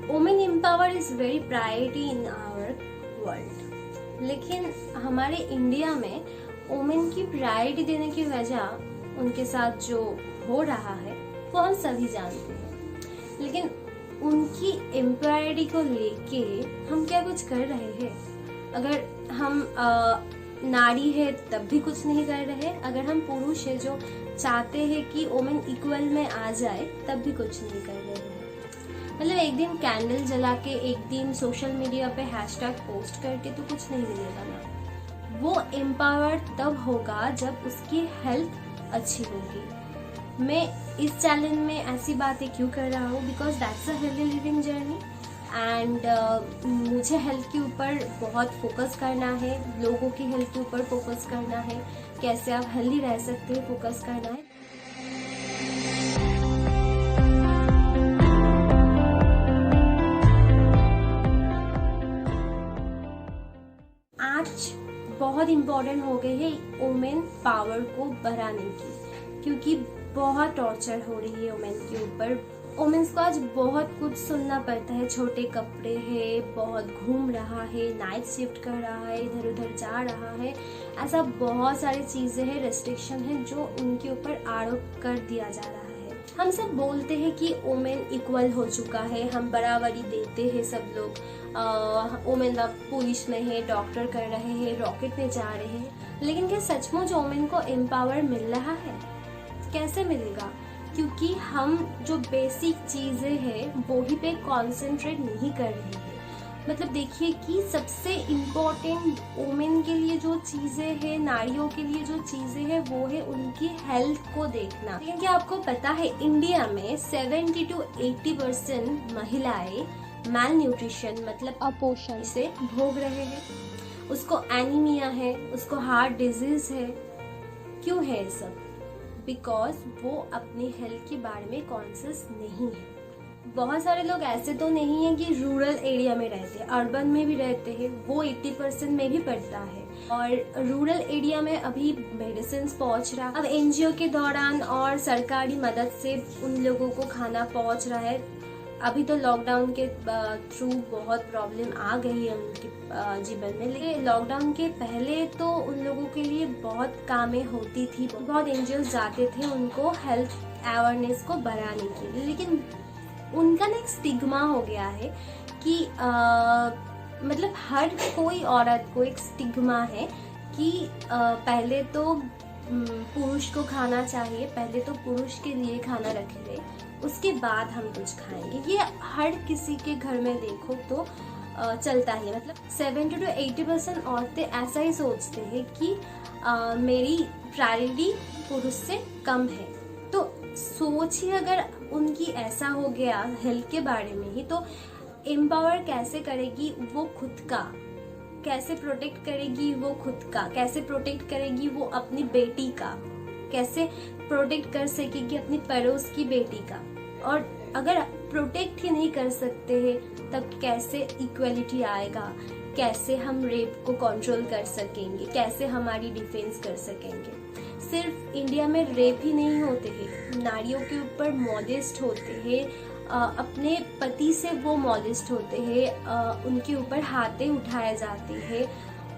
Women empower is very priority in our world, लेकिन हमारे India में वुमेन की प्रायोरिटी देने की वजह उनके साथ जो हो रहा है वो हम सभी जानते हैं। लेकिन उनकी एम्पावरिटी को लेके हम क्या कुछ कर रहे हैं? अगर हम नारी है तब भी कुछ नहीं कर रहे, अगर हम पुरुष है जो चाहते हैं कि वुमेन इक्वल में आ जाए तब भी कुछ नहीं कर रहे हैं। मतलब एक दिन कैंडल जला के, एक दिन सोशल मीडिया पे हैशटैग पोस्ट करके तो कुछ नहीं मिलेगा ना। वो एम्पावर तब होगा जब उसकी हेल्थ अच्छी होगी। मैं इस चैलेंज में ऐसी बातें क्यों कर रहा हूँ? Because that's a healthy living journey and मुझे हेल्थ के ऊपर बहुत फोकस करना है, लोगों की हेल्थ के ऊपर फोकस करना है, कैसे आप हेल्दी रह सकते हैं फोकस करना है। आज बहुत इम्पोर्टेंट हो गई है वुमेन पावर को बढ़ाने की, क्योंकि बहुत टॉर्चर हो रही है वुमेन के ऊपर। वुमेन्स को आज बहुत कुछ सुनना पड़ता है, छोटे कपड़े है, बहुत घूम रहा है, नाइट शिफ्ट कर रहा है, इधर उधर जा रहा है, ऐसा बहुत सारी चीजें हैं, रेस्ट्रिक्शन है जो उनके ऊपर आरोप कर दिया जा रहा है। हम सब बोलते हैं कि वुमेन इक्वल हो चुका है, हम बराबरी देते हैं सब लोग। वुमेन अब पुलिस में है, डॉक्टर कर रहे हैं, रॉकेट में जा रहे हैं, लेकिन क्या सचमुच वुमेन को एम्पावर मिल रहा है? कैसे मिलेगा? क्योंकि हम जो बेसिक चीजें हैं वो ही पे कॉन्सेंट्रेट नहीं कर रहे हैं। मतलब देखिए कि सबसे इम्पोर्टेंट वुमेन के लिए जो चीजें हैं, नारियों के लिए जो चीजें हैं, वो है उनकी हेल्थ को देखना। लेकिन क्या आपको पता है इंडिया में 70 to 80% महिलाएं मैल न्यूट्रिशन मतलब अपोषण से भोग रहे हैं। उसको एनीमिया है, उसको हार्ट डिजीज है। क्यों है ये सब? बिकॉज वो अपनी हेल्थ के बारे में कॉन्शियस नहीं है। बहुत सारे लोग ऐसे तो नहीं है कि रूरल एरिया में रहते हैं, अर्बन में भी रहते हैं, वो 80% में भी पड़ता है। और रूरल एरिया में अभी मेडिसिन पहुंच रहा, अब एनजीओ के दौरान और सरकारी मदद से उन लोगों को खाना पहुंच रहा है। अभी तो लॉकडाउन के थ्रू बहुत प्रॉब्लम आ गई है उनके जीवन में, लेकिन लॉकडाउन के पहले तो उन लोगों के लिए बहुत कामें होती थी, बहुत एनजीओ जाते थे उनको हेल्थ अवेयरनेस को बढ़ाने के लिए। लेकिन उनका ना एक स्टिग्मा हो गया है कि मतलब हर कोई औरत को एक स्टिग्मा है कि पहले तो पुरुष को खाना चाहिए, पहले तो पुरुष के लिए खाना रखेंगे, उसके बाद हम कुछ खाएंगे। ये हर किसी के घर में देखो तो चलता ही। मतलब 70 to 80% औरतें ऐसा ही सोचते हैं कि मेरी प्रायोरिटी पुरुष से कम है। तो सोचिए अगर उनकी ऐसा हो गया हेल्थ के बारे में ही, तो एम्पावर कैसे करेगी वो खुद का, कैसे प्रोटेक्ट करेगी वो खुद का, कैसे प्रोटेक्ट करेगी वो अपनी बेटी का, कैसे प्रोटेक्ट कर सकेगी अपनी पड़ोस की बेटी का। और अगर प्रोटेक्ट ही नहीं कर सकते हैं तब कैसे इक्वलिटी आएगा? कैसे हम रेप को कंट्रोल कर सकेंगे? कैसे हमारी डिफेंस कर सकेंगे? सिर्फ इंडिया में रेप ही नहीं होते हैं, नारियों के ऊपर मॉलेस्ट होते हैं, अपने पति से वो मॉलेस्ट होते हैं, उनके ऊपर हाथे उठाए जाते हैं।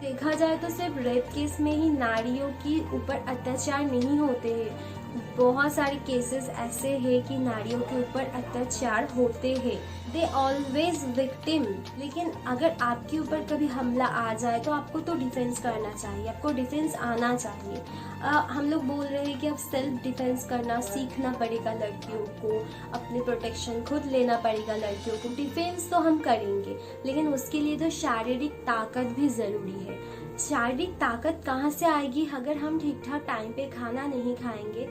देखा जाए तो सिर्फ रेप केस में ही नारियों के ऊपर अत्याचार नहीं होते हैं, बहुत सारे केसेस ऐसे हैं कि नारियों के ऊपर अत्याचार होते हैं। They always victim. लेकिन अगर आपके ऊपर कभी हमला आ जाए तो आपको तो डिफेंस करना चाहिए, आपको डिफेंस आना चाहिए। हम लोग बोल रहे हैं कि अब सेल्फ डिफेंस करना सीखना पड़ेगा लड़कियों को, अपने प्रोटेक्शन खुद लेना पड़ेगा लड़कियों को। डिफेंस तो हम करेंगे, लेकिन उसके लिए तो शारीरिक ताकत भी ज़रूरी है। शारीरिक ताकत कहाँ से आएगी अगर हम ठीक ठाक टाइम पे खाना नहीं खाएंगे?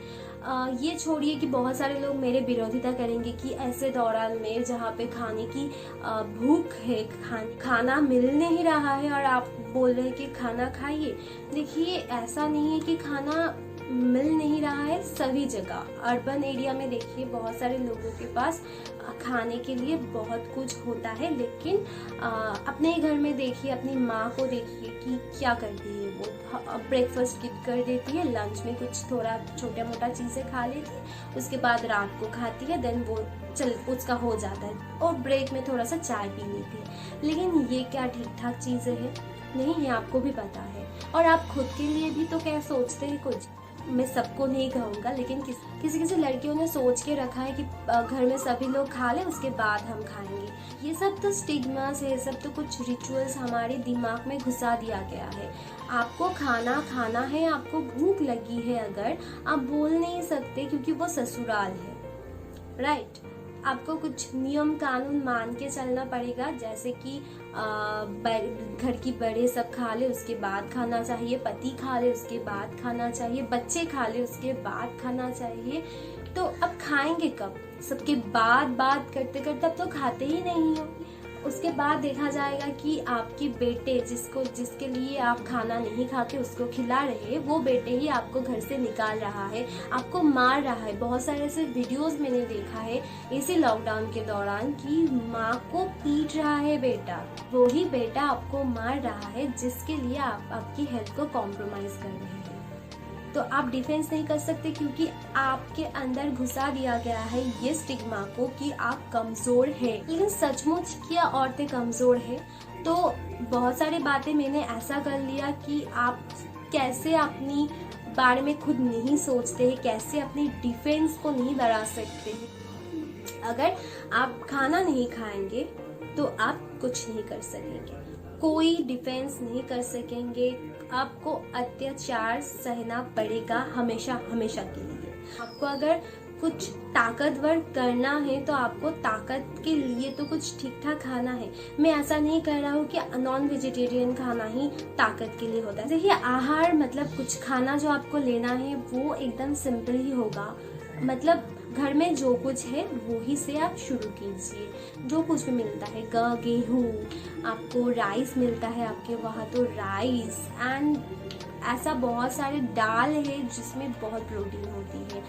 ये छोड़िए कि बहुत सारे लोग मेरे विरोधिता करेंगे कि ऐसे दौरान में जहाँ पे खाने की भूख है, खाना मिल नहीं रहा है और आप बोल रहे हैं कि खाना खाइए। देखिए ऐसा नहीं है कि खाना मिल नहीं रहा है सभी जगह। अर्बन एरिया में देखिए बहुत सारे लोगों के पास खाने के लिए बहुत कुछ होता है, लेकिन अपने घर में देखिए, अपनी माँ को देखिए कि क्या करती है। वो ब्रेकफास्ट स्किप कर देती है, लंच में कुछ थोड़ा छोटा मोटा चीज़ें खा लेती है, उसके बाद रात को खाती है, देन वो उसका हो जाता है और ब्रेक में थोड़ा सा चाय पी लेती है। लेकिन ये क्या ठीक ठाक चीज़ें हैं? नहीं, ये आपको भी पता है। और आप खुद के लिए भी तो क्या सोचते हैं कुछ, मैं सबको नहीं कहूँगा, लेकिन किसी किसी लड़कियों ने सोच के रखा है कि घर में सभी लोग खा लें उसके बाद हम खाएंगे। ये सब तो स्टिग्मास है, ये सब तो कुछ रिचुअल्स हमारे दिमाग में घुसा दिया गया है। आपको खाना है, आपको भूख लगी है, अगर आप बोल नहीं सकते क्योंकि वो ससुराल है, राइट। आपको कुछ नियम कानून मान के चलना पड़ेगा, जैसे कि घर की बड़े सब खा ले उसके बाद खाना चाहिए, पति खा ले उसके बाद खाना चाहिए, बच्चे खा ले उसके बाद खाना चाहिए। तो अब खाएंगे कब? सबके बाद बात करते करते अब तो खाते ही नहीं हो। उसके बाद देखा जाएगा कि आपके बेटे जिसके लिए आप खाना नहीं खा के उसको खिला रहे, वो बेटे ही आपको घर से निकाल रहा है, आपको मार रहा है। बहुत सारे ऐसे वीडियोस मैंने देखा है इसी लॉकडाउन के दौरान कि माँ को पीट रहा है बेटा, वो ही बेटा आपको मार रहा है जिसके लिए आप आपकी हेल्थ को कॉम्प्रोमाइज कर रहे हैं। तो आप डिफेंस नहीं कर सकते क्योंकि आपके अंदर घुसा दिया गया है ये स्टिग्मा को कि आप कमजोर हैं। लेकिन सचमुच क्या औरतें कमजोर हैं? तो बहुत सारी बातें मैंने ऐसा कर लिया कि आप कैसे अपनी बारे में खुद नहीं सोचते हैं, कैसे अपनी डिफेंस को नहीं बढ़ा सकते हैं। अगर आप खाना नहीं खाएंगे तो आप कुछ नहीं कर सकेंगे, कोई डिफेंस नहीं कर सकेंगे, आपको अत्याचार सहना पड़ेगा हमेशा हमेशा के लिए। आपको अगर कुछ ताकतवर करना है तो आपको ताकत के लिए तो कुछ ठीक ठाक खाना है। मैं ऐसा नहीं कह रहा हूँ कि नॉन वेजिटेरियन खाना ही ताकत के लिए होता है। देखिए, आहार मतलब कुछ खाना जो आपको लेना है वो एकदम सिंपल ही होगा। मतलब घर में जो कुछ है वो ही से आप शुरू कीजिए। जो कुछ भी मिलता है, गेहूँ, आपको राइस मिलता है आपके वहाँ तो राइस, एंड ऐसा बहुत सारे दाल है जिसमें बहुत प्रोटीन होती है।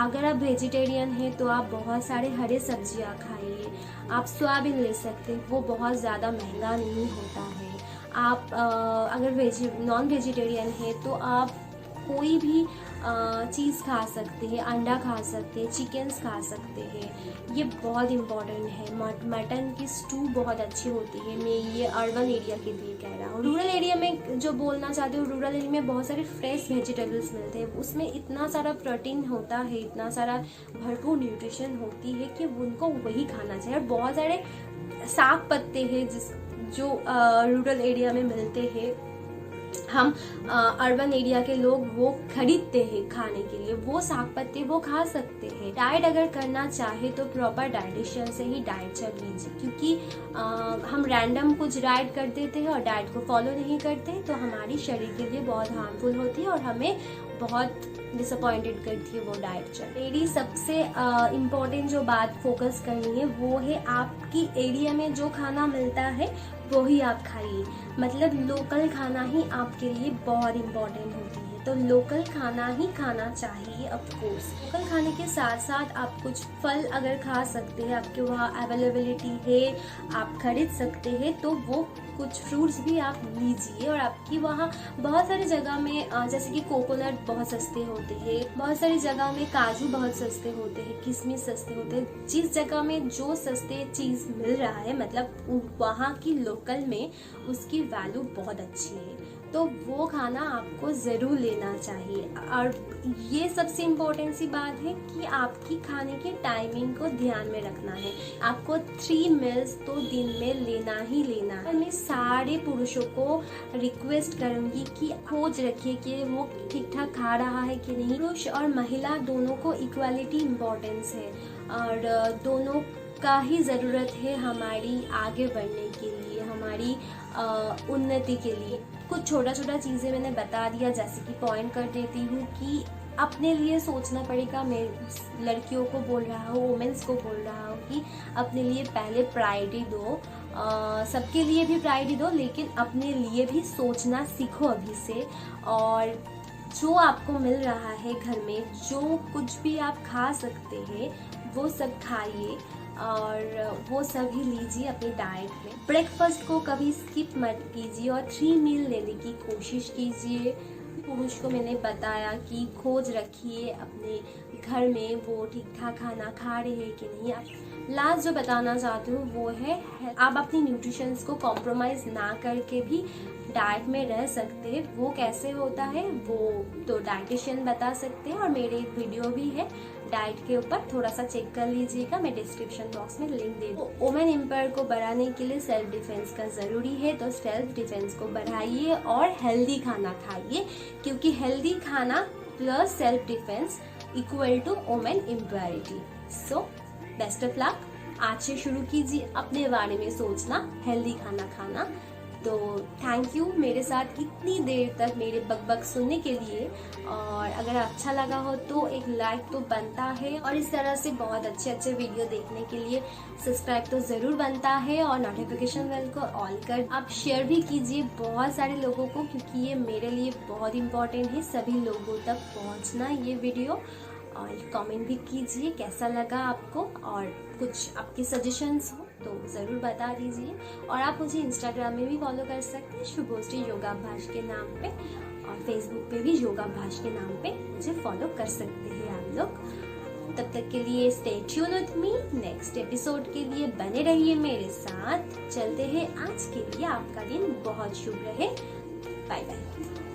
अगर आप वेजिटेरियन हैं तो आप बहुत सारे हरे सब्जियाँ खाइए। आप सोयाबीन ले सकते हैं, वो बहुत ज़्यादा महंगा नहीं होता है। आप अगर नॉन वेजिटेरियन है तो आप कोई भी चीज़ खा सकते हैं, अंडा खा सकते हैं, चिकन्स खा सकते हैं। ये बहुत इम्पॉर्टेंट है। मटन की स्टू बहुत अच्छी होती है। मैं ये अर्बन एरिया के लिए कह रहा हूँ। रूरल एरिया में जो बोलना चाहती हूँ, रूरल एरिया में बहुत सारे फ्रेश वेजिटेबल्स मिलते हैं, उसमें इतना सारा प्रोटीन होता है, इतना सारा भरपूर न्यूट्रिशन होती है कि उनको वही खाना चाहिए। और बहुत सारे साग पत्ते हैं जो रूरल एरिया में मिलते हैं, हम अर्बन एरिया के लोग वो खरीदते हैं खाने के लिए, वो साग पत्ते वो खा सकते हैं। डाइट अगर करना चाहे तो प्रॉपर डाइटिशियन से ही डाइट चेक लीजिए, क्योंकि हम रैंडम कुछ डाइट कर देते हैं और डाइट को फॉलो नहीं करते तो हमारी शरीर के लिए बहुत हार्मफुल होती है और हमें बहुत डिसअपॉइंटेड करती है वो डाइट चेक। मेरी सबसे इम्पोर्टेंट जो बात फोकस करनी है वो है आपकी एरिया में जो खाना मिलता है वो ही आप खाइए। मतलब लोकल खाना ही आपके लिए बहुत इम्पोर्टेंट होती है, तो लोकल खाना ही खाना चाहिए। ऑफ कोर्स लोकल खाने के साथ साथ आप कुछ फल अगर खा सकते हैं, आपके वहाँ अवेलेबिलिटी है, आप खरीद सकते हैं, तो वो कुछ फ्रूट्स भी आप लीजिए। और आपकी वहाँ बहुत सारी जगह में जैसे कि कोकोनट बहुत सस्ते होते हैं, बहुत सारी जगह में काजू बहुत सस्ते होते हैं, किशमिश सस्ते होते हैं। जिस जगह में जो सस्ते चीज़ मिल रहा है, मतलब वहाँ की लोकल में उसकी वैल्यू बहुत अच्छी है, तो वो खाना आपको ज़रूर लेना चाहिए। और ये सबसे इम्पोर्टेंट सी बात है कि आपकी खाने की टाइमिंग को ध्यान में रखना है। आपको 3 मील्स तो दिन में लेना ही लेना है। मैं सारे पुरुषों को रिक्वेस्ट करूँगी कि खोज रखिए कि वो ठीक ठाक खा रहा है कि नहीं। पुरुष और महिला दोनों को इक्वालिटी इम्पोर्टेंस है और दोनों का ही ज़रूरत है हमारी आगे बढ़ने के लिए, हमारी उन्नति के लिए। कुछ छोटा छोटा चीज़ें मैंने बता दिया, जैसे कि पॉइंट कर देती हूँ कि अपने लिए सोचना पड़ेगा। मैं लड़कियों को बोल रहा हूँ, वुमेन्स को बोल रहा हूँ कि अपने लिए पहले प्रायोरिटी दो। सबके लिए भी प्रायोरिटी दो, लेकिन अपने लिए भी सोचना सीखो अभी से। और जो आपको मिल रहा है घर में, जो कुछ भी आप खा सकते हैं वो सब खाइए और वो सब ही लीजिए अपनी डाइट में। ब्रेकफास्ट को कभी स्किप मत कीजिए और 3 मील लेने की कोशिश कीजिए। पुरुष को मैंने बताया कि खोज रखिए अपने घर में वो ठीक ठाक खाना खा रहे हैं कि नहीं। लास्ट जो बताना चाहती हूँ वो है आप अपनी न्यूट्रिशंस को कॉम्प्रोमाइज़ ना करके भी डाइट में रह सकते हैं। वो कैसे होता है वो तो डाइटिशियन बता सकते हैं और मेरे एक वीडियो भी है डाइट के ऊपर, थोड़ा सा चेक कर लीजिएगा, मैं डिस्क्रिप्शन बॉक्स में लिंक दे दूँ। वुमेन एम्पायर को बढ़ाने के लिए सेल्फ डिफेंस का ज़रूरी है, तो सेल्फ डिफेंस को बढ़ाइए और हेल्दी खाना खाइए, क्योंकि हेल्दी खाना plus self defence equal to women एम्पायरिटी। So best of luck. आज से शुरू कीजिए अपने बारे में सोचना, हेल्दी खाना खाना। तो थैंक यू मेरे साथ इतनी देर तक मेरे बकबक सुनने के लिए, और अगर अच्छा लगा हो तो एक लाइक तो बनता है, और इस तरह से बहुत अच्छे अच्छे वीडियो देखने के लिए सब्सक्राइब तो ज़रूर बनता है, और नोटिफिकेशन बेल को ऑल कर आप शेयर भी कीजिए बहुत सारे लोगों को, क्योंकि ये मेरे लिए बहुत इम्पोर्टेंट है सभी लोगों तक पहुँचना ये वीडियो। और कमेंट भी कीजिए कैसा लगा आपको, और कुछ आपके सजेशंस हो तो ज़रूर बता दीजिए। और आप मुझे इंस्टाग्राम में भी फॉलो कर सकते हैं शुभोश्री योगाभ्यास के नाम पे, और फेसबुक पे भी योगाभ्यास के नाम पे मुझे फॉलो कर सकते हैं आप लोग। तब तक के लिए stay tune with me. Next episode के लिए बने रहिए मेरे साथ। चलते हैं, आज के लिए आपका दिन बहुत शुभ रहे। Bye bye.